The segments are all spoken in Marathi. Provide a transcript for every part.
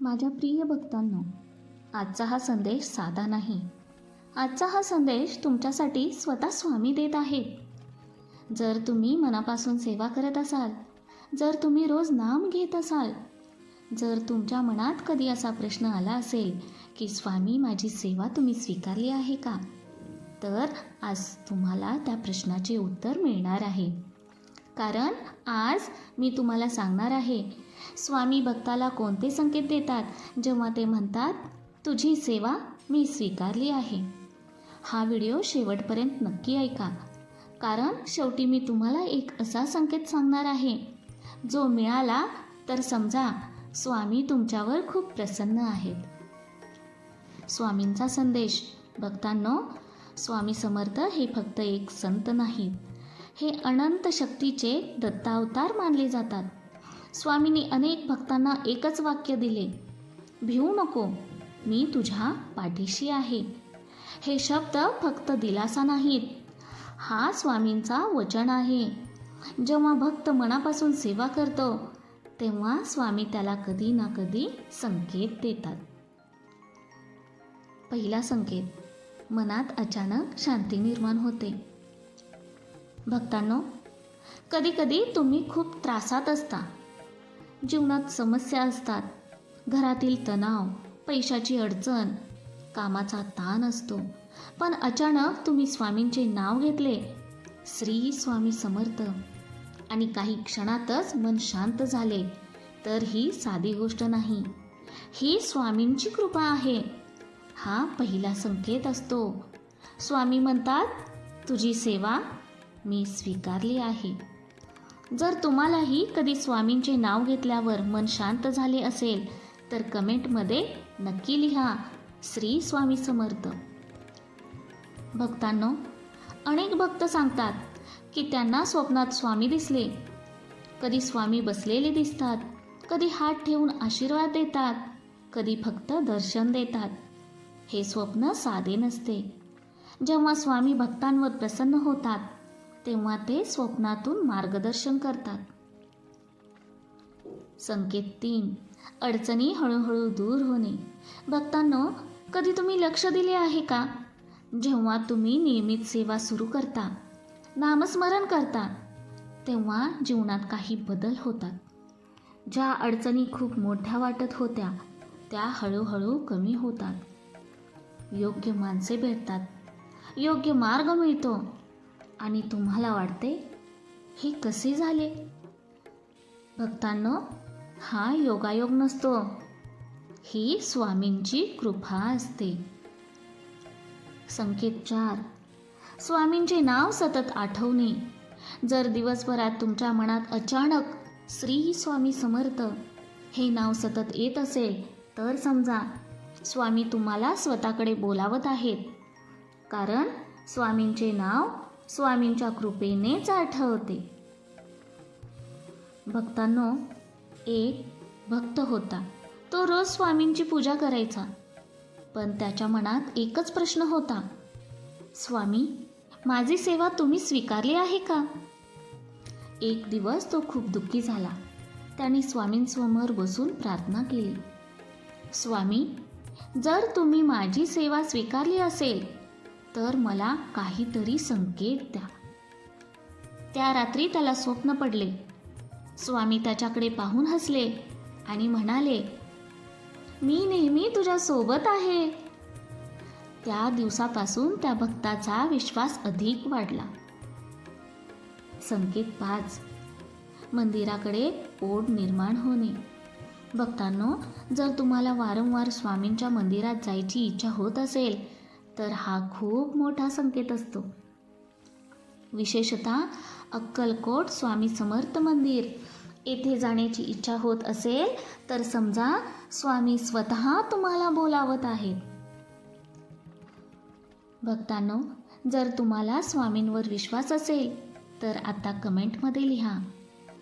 माझ्या प्रिय भक्तांनो, आजचा हा संदेश साधा नाही. आजचा हा संदेश तुमच्यासाठी स्वतः स्वामी देत आहेत. जर तुम्ही मनापासून सेवा करत असाल, जर तुम्ही रोज नाम घेत असाल, जर तुमच्या मनात कधी असा प्रश्न आला असेल की स्वामी माझी सेवा तुम्ही स्वीकारली आहे का, तर आज तुम्हाला त्या प्रश्नाचे उत्तर मिळणार आहे. कारण आज मी तुम्हाला सांगणार आहे स्वामी भक्ताला कोणते संकेत देतात जेव्हा ते म्हणतात तुझी सेवा मी स्वीकारली आहे. हा व्हिडिओ शेवटपर्यंत नक्की ऐका, कारण शेवटी मी तुम्हाला एक असा संकेत सांगणार आहे जो मिळाला तर समजा स्वामी तुमच्यावर खूप प्रसन्न आहेत. स्वामींचा संदेश. भक्तांनो, स्वामी समर्थ हे फक्त एक संत नाहीत, हे अनंत शक्तीचे दत्तावतार मानले जातात. स्वामींनी अनेक भक्तांना एकच वाक्य दिले, भिवू नको, मी तुझ्या पाठीशी आहे. हे शब्द फक्त दिलासा नाहीत, हा स्वामींचा वचन आहे. जेव्हा भक्त मनापासून सेवा करतो तेव्हा स्वामी त्याला कधी ना कधी संकेत देतात. पहिला संकेत, मनात अचानक शांती निर्माण होते. भक्तांनो, कधी कधी तुम्ही खूप त्रासात असता, जीवनात समस्या असतात, घरातील तणाव, पैशाची अडचण, कामाचा ताण असतो, पण अचानक तुम्ही स्वामींचे नाव घेतले, श्री स्वामी समर्थ, आणि काही क्षणातच मन शांत झाले, तर ही साधी गोष्ट नाही, ही स्वामींची कृपा आहे. हा पहिला संकेत असतो. स्वामी म्हणतात तुझी सेवा मी स्वीकारली आहे. जर तुम्हालाही कधी स्वामींचे नाव घेतल्यावर मन शांत झाले असेल तर कमेंटमध्ये नक्की लिहा, श्री स्वामी समर्थ. भक्तांनो, अनेक भक्त सांगतात की त्यांना स्वप्नात स्वामी दिसले. कधी स्वामी बसलेले दिसतात, कधी हात ठेवून आशीर्वाद देतात, कधी फक्त दर्शन देतात. हे स्वप्न साधे नसते. जेव्हा स्वामी भक्तांवर प्रसन्न होतात तेव्हा ते स्वप्नातून मार्गदर्शन करतात. संकेत 3, अडचणी हळूहळू दूर होणे. भक्तांनो, कधी तुम्ही लक्ष दिले आहे का, जेव्हा तुम्ही नियमित सेवा सुरू करता, नामस्मरण करता, तेव्हा जीवनात काही बदल होतात. ज्या अडचणी खूप मोठ्या वाटत होत्या त्या हळूहळू कमी होतात. योग्य माणसे भेटतात, योग्य मार्ग मिळतो, आणि तुम्हाला वाटते हे कसे झाले. भक्तांनो, हा योगायोग नसतो, ही स्वामींची कृपा असते. संकेत 4, स्वामींचे नाव सतत आठवणे. जर दिवसभरात तुमच्या मनात अचानक श्री स्वामी समर्थ हे नाव सतत येत असेल तर समजा स्वामी तुम्हाला स्वतःकडे बोलावत आहेत. कारण स्वामींचे नाव स्वामींच्या कृपेनेच आठवते. भक्तांनो, एक भक्त होता, तो रोज स्वामींची पूजा करायचा, पण त्याच्या मनात एकच प्रश्न होता, स्वामी माझी सेवा तुम्ही स्वीकारली आहे का. एक दिवस तो खूप दुःखी झाला. त्याने स्वामींसमोर बसून प्रार्थना केली, स्वामी जर तुम्ही माझी सेवा स्वीकारली असेल तर मला काहीतरी संकेत द्या. त्या रात्री त्याला स्वप्न पडले. स्वामी त्याच्याकडे पाहून हसले आणि म्हणाले, मी नेहमी तुझ्या सोबत आहे. त्या दिवसापासून त्या भक्ताचा विश्वास अधिक वाढला. संकेत 5, मंदिराकडे ओढ निर्माण होणे. भक्तांनो, जर तुम्हाला वारंवार स्वामींच्या मंदिरात जायची इच्छा होत असेल तर हा खूप मोठा संकेत असतो. विशेषतः अक्कलकोट स्वामी समर्थ मंदिर येथे जाण्याची इच्छा होत असेल तर समजा स्वामी स्वतः तुम्हाला बोलावत आहेत. भक्तांनो, जर तुम्हाला स्वामींवर विश्वास असेल तर आता कमेंटमध्ये लिहा,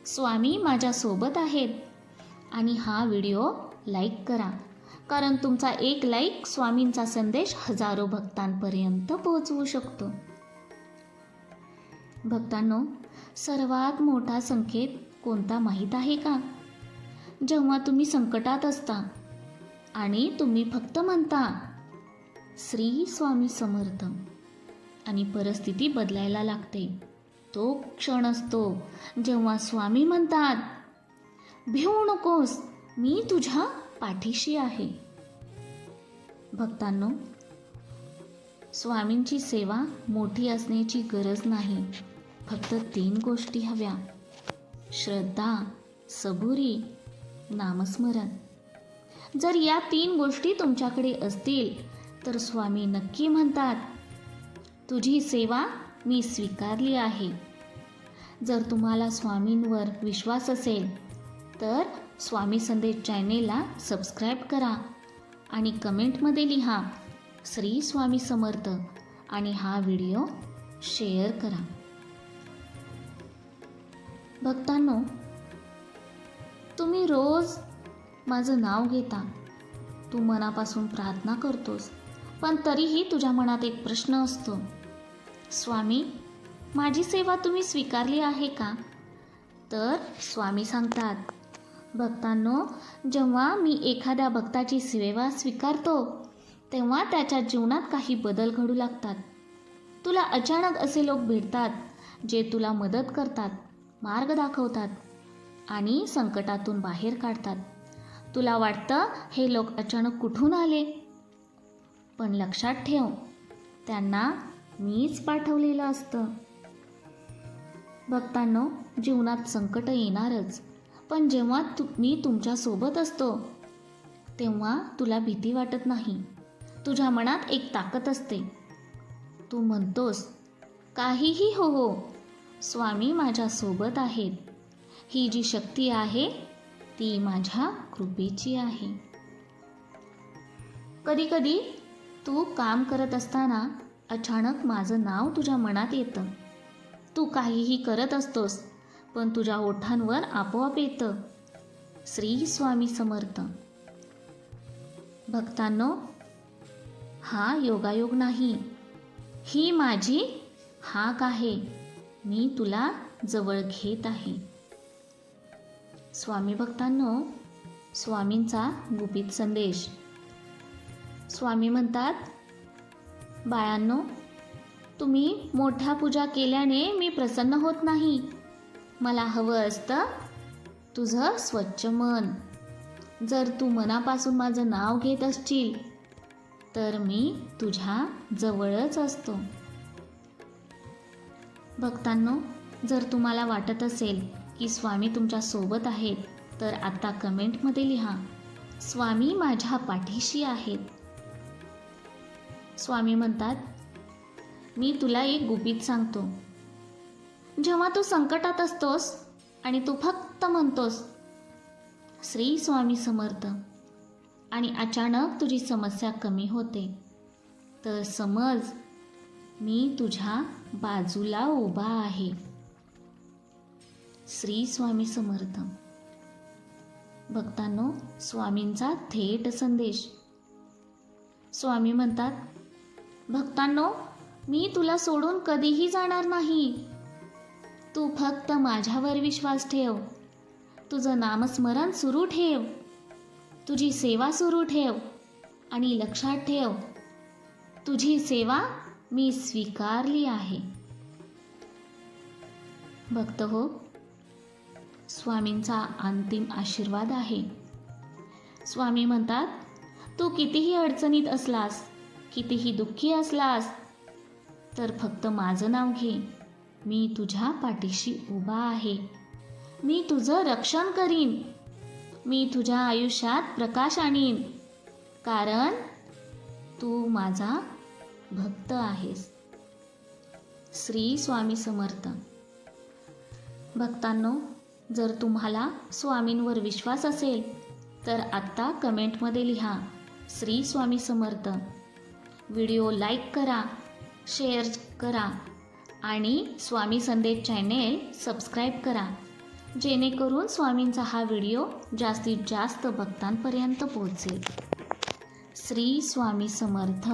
स्वामी माझ्या सोबत आहेत, आणि हा व्हिडिओ लाईक करा. कारण तुमचा एक लाईक स्वामींचा संदेश हजारो भक्तांपर्यंत पोहोचवू शकतो. भक्तांनो, सर्वात मोठा संकेत कोणता माहीत आहे का. जेव्हा तुम्ही संकटात असता, आणि तुम्ही फक्त म्हणता श्री स्वामी समर्थ आणि परिस्थिती बदलायला लागते. तो क्षण असतो जेव्हा स्वामी म्हणतात भिवू नकोस, मी तुझ्या पाठीशी आहे. भक्तांनो, स्वामींची सेवा मोठी असण्याची गरज नाही. फक्त 3 गोष्टी हव्या: श्रद्धा, सबुरी, नामस्मरण. जर या 3 गोष्टी तुमच्याकडे असतील तर स्वामी नक्की म्हणतात तुझी सेवा मी स्वीकारली आहे. जर तुम्हाला स्वामींवर विश्वास असेल तर स्वामी संदेश चॅनेलला सबस्क्राईब करा आणि कमेंटमध्ये लिहा श्री स्वामी समर्थ आणि हा व्हिडिओ शेअर करा. भक्तांनो, तुम्ही रोज माझं नाव घेता, तू मनापासून प्रार्थना करतोस, पण तरीही तुझ्या मनात एक प्रश्न असतो, स्वामी माझी सेवा तुम्ही स्वीकारली आहे का? तर स्वामी सांगतात, भक्तांनो, जेव्हा मी एखाद्या भक्ताची सेवा स्वीकारतो तेव्हा त्याच्या जीवनात काही बदल घडू लागतात. तुला अचानक असे लोक भेटतात जे तुला मदत करतात, मार्ग दाखवतात आणि संकटातून बाहेर काढतात. तुला वाटतं हे लोक अचानक कुठून आले, पण लक्षात ठेव, त्यांना मीच पाठवलेलं असतं. भक्तांनो, जीवनात संकट येणारच, पण जेव्हा मी तुमच्यासोबत असतो तेव्हा तुला भीती वाटत नाही. तुझ्या मनात एक ताकद असते. तू म्हणतोस काहीही हो, स्वामी माझ्यासोबत आहेत. ही जी शक्ती आहे ती माझ्या कृपेची आहे. कधीकधी तू काम करत असताना अचानक माझं नाव तुझ्या मनात येतं. तू काहीही करत असतोस पण तुझ्या ओठांवर आपोआप येतं श्री स्वामी समर्थ. भक्तांनो, हा योगायोग नाही, ही माझी हाक आहे. मी तुला जवळ घेत आहे. स्वामी भक्तांनो, स्वामींचा गुपित संदेश. स्वामी म्हणतात, बाळांनो, तुम्ही मोठ्या पूजा केल्याने मी प्रसन्न होत नाही. मला हवं असतं तुझं स्वच्छ मन. जर तू मनापासून माझं नाव घेत असशील तर मी तुझ्या जवळच असतो. भक्तांनो, जर तुम्हाला वाटत असेल की स्वामी तुमच्या सोबत आहेत तर आता कमेंटमध्ये लिहा स्वामी माझ्या पाठीशी आहेत. स्वामी म्हणतात, मी तुला एक गुपित सांगतो. जेव्हा तू संकटात असतोस आणि तू फक्त म्हणतोस श्री स्वामी समर्थ आणि अचानक तुझी समस्या कमी होते, तर समज मी तुझ्या बाजूला उभा आहे. श्री स्वामी समर्थ. भक्तांनो, स्वामींचा थेट संदेश. स्वामी म्हणतात, भक्तांनो, मी तुला सोडून कधीही जाणार नाही. तू फक्त माझ्यावर विश्वास ठेव. तुझं नामस्मरण सुरू ठेव, तुझी सेवा सुरू ठेव आणि लक्षात ठेव, तुझी सेवा मी स्वीकारली आहे. भक्त हो, स्वामींचा अंतिम आशीर्वाद आहे. स्वामी म्हणतात, तू कितीही अडचणीत असलास, कितीही दुःखी असलास तर फक्त माझं नाव घे. मी तुझ्या पाठीशी उभा आहे. मी तुझं रक्षण करीन. मी तुझ्या आयुष्यात प्रकाश आणीन, कारण तू माझा भक्त आहेस. श्री स्वामी समर्थ. भक्तांनो, जर तुम्हाला स्वामींवर विश्वास असेल तर आत्ता कमेंटमध्ये लिहा श्री स्वामी समर्थ. व्हिडिओ लाईक करा, शेअर करा आणि स्वामी संदेश चॅनेल सबस्क्राईब करा, जेणेकरून स्वामींचा हा व्हिडिओ जास्तीत जास्त भक्तांपर्यंत पोहोचेल. श्री स्वामी समर्थ.